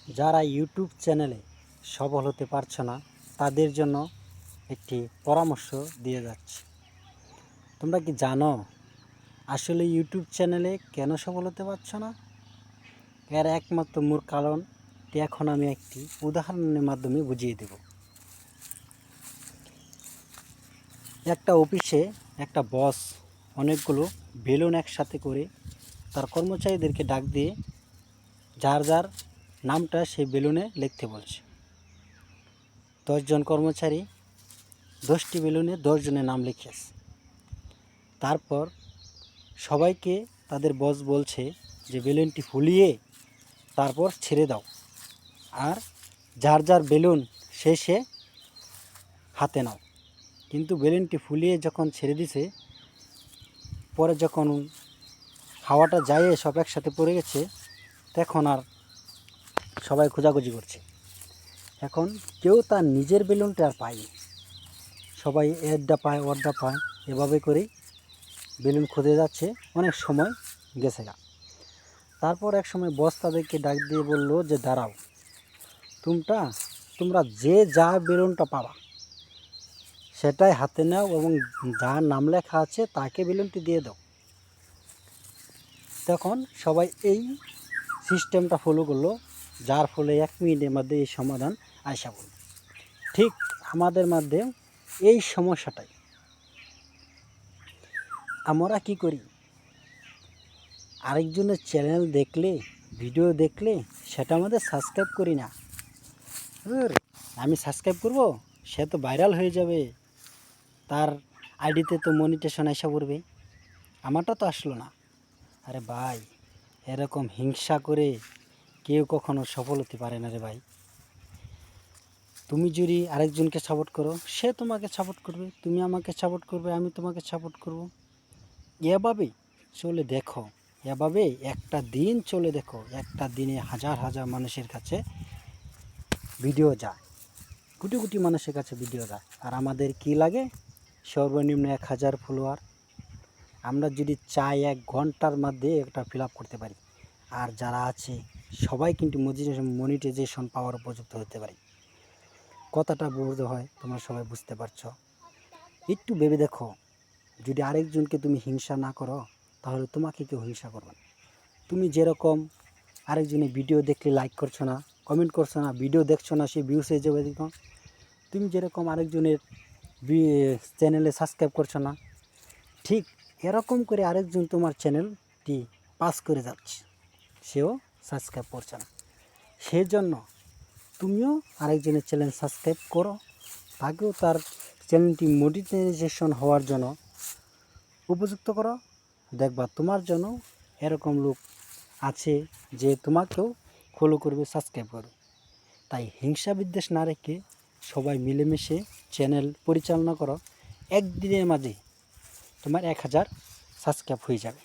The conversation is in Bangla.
যারা ইউটিউব চ্যানেলে সফল হতে পারছো না তাদের জন্য একটি পরামর্শ দিয়ে যাচ্ছি। তোমরা কি জানো আসলে ইউটিউব চ্যানেলে কেন সফল হতে পারছো না? এর একমাত্র মূল কারণটি এখন আমি একটি উদাহরণের মাধ্যমে বুঝিয়ে দেব। একটা অফিসে একটা বস অনেকগুলো বেলুন একসাথে করে তার কর্মচারীদেরকে ডাক দিয়ে যার যার নামটা সেই বেলুনে লিখতে বলছে। 10 জন কর্মচারী 10টি বেলুনে 10 জনের নাম লিখেছে। তারপর সবাইকে তাদের বস বলছে যে বেলুনটি ফুলিয়ে তারপর ছেড়ে দাও, আর যার যার বেলুন সে হাতে নাও। কিন্তু বেলুনটি ফুলিয়ে যখন ছেড়ে দিছে, পরে যখন হাওয়াটা যায় সব একসাথে পড়ে গেছে, তখন আর সবাই খোঁজাখুঁজি করছে। এখন কেউ তার নিজের বেলুনটা আর পায়নি, সবাই এরটা পায় ওরটা পায়, এভাবে করেই বেলুন খুঁজে যাচ্ছে, অনেক সময় গেছে গা। তারপর এক সময় বস তাদেরকে ডাক দিয়ে বললো যে দাঁড়াও, তোমরা যে যা বেলুনটা পাবা সেটাই হাতে নাও এবং যার নাম লেখা আছে তাকে বেলুনটি দিয়ে দাও। তখন সবাই এই সিস্টেমটা ফলো করলো, যার ফলে 1 মিনিটের মধ্যে এই সমাধান আসা বলল। ঠিক আমাদের মধ্যে এই সমস্যাটাই। আমরা কি করি, আরেকজনের চ্যানেল দেখলে, ভিডিও দেখলে সেটা আমাদের সাবস্ক্রাইব করি না। আমি সাবস্ক্রাইব করব, সে তো ভাইরাল হয়ে যাবে, তার আইডিতে তো মনিটেশন এসে পড়বে, আমারটা তো আসলো না। আরে ভাই, এরকম হিংসা করে কেউ কখনো সফল হতে পারে না রে ভাই। তুমি যদি আরেকজনকে সাপোর্ট করো, সে তোমাকে সাপোর্ট করবে, তুমি আমাকে সাপোর্ট করবে, আমি তোমাকে সাপোর্ট করব। এভাবেই চলে দেখো, এভাবে একটা দিন চলে দেখো, একটা দিনে হাজার হাজার মানুষের কাছে ভিডিও যায়, কোটি কোটি মানুষের কাছে ভিডিও যায়। আর আমাদের কি লাগে? সর্বনিম্ন 1000 ফলোয়ার। আমরা যদি চাই 1 ঘন্টার মধ্যে একটা ফিল আপ করতে পারি। আর যারা আছে সবাই কিন্তু মনিটাইজেশন পাওয়ার উপযুক্ত হতে পারে। কথাটা বোঝা হয়, তোমরা সবাই বুঝতে পারছো। একটু ভেবে দেখো, যদি আরেকজনকে তুমি হিংসা না করো তাহলে তোমাকে কেউ হিংসা করবে না। তুমি যেরকম আরেকজনের ভিডিও দেখলে লাইক করছো না, কমেন্ট করছো না, ভিডিও দেখছো না, সে ভিউস হয়ে যাবে এরকম। তুমি যেরকম আরেকজনের চ্যানেলে সাবস্ক্রাইব করছো না, ঠিক এরকম করে আরেকজন তোমার চ্যানেলটি পাস করে যাচ্ছে, সেও সাবস্ক্রাইব করছে না। সেই জন্য তুমিও আরেকজনের চ্যানেল সাবস্ক্রাইব করো, তাকেও তার চ্যানেলটি মনিটাইজেশন হওয়ার জন্য উপযুক্ত করো। দেখবা তোমার জন্য এরকম লোক আছে যে তোমাকেও ফলো করবে, সাবস্ক্রাইব করবে। তাই হিংসা বিদ্বেষ না রেখে সবাই মিলেমিশে চ্যানেল পরিচালনা করো, একদিনের মাঝে তোমার 1000 সাবস্ক্রাইব হয়ে যাবে।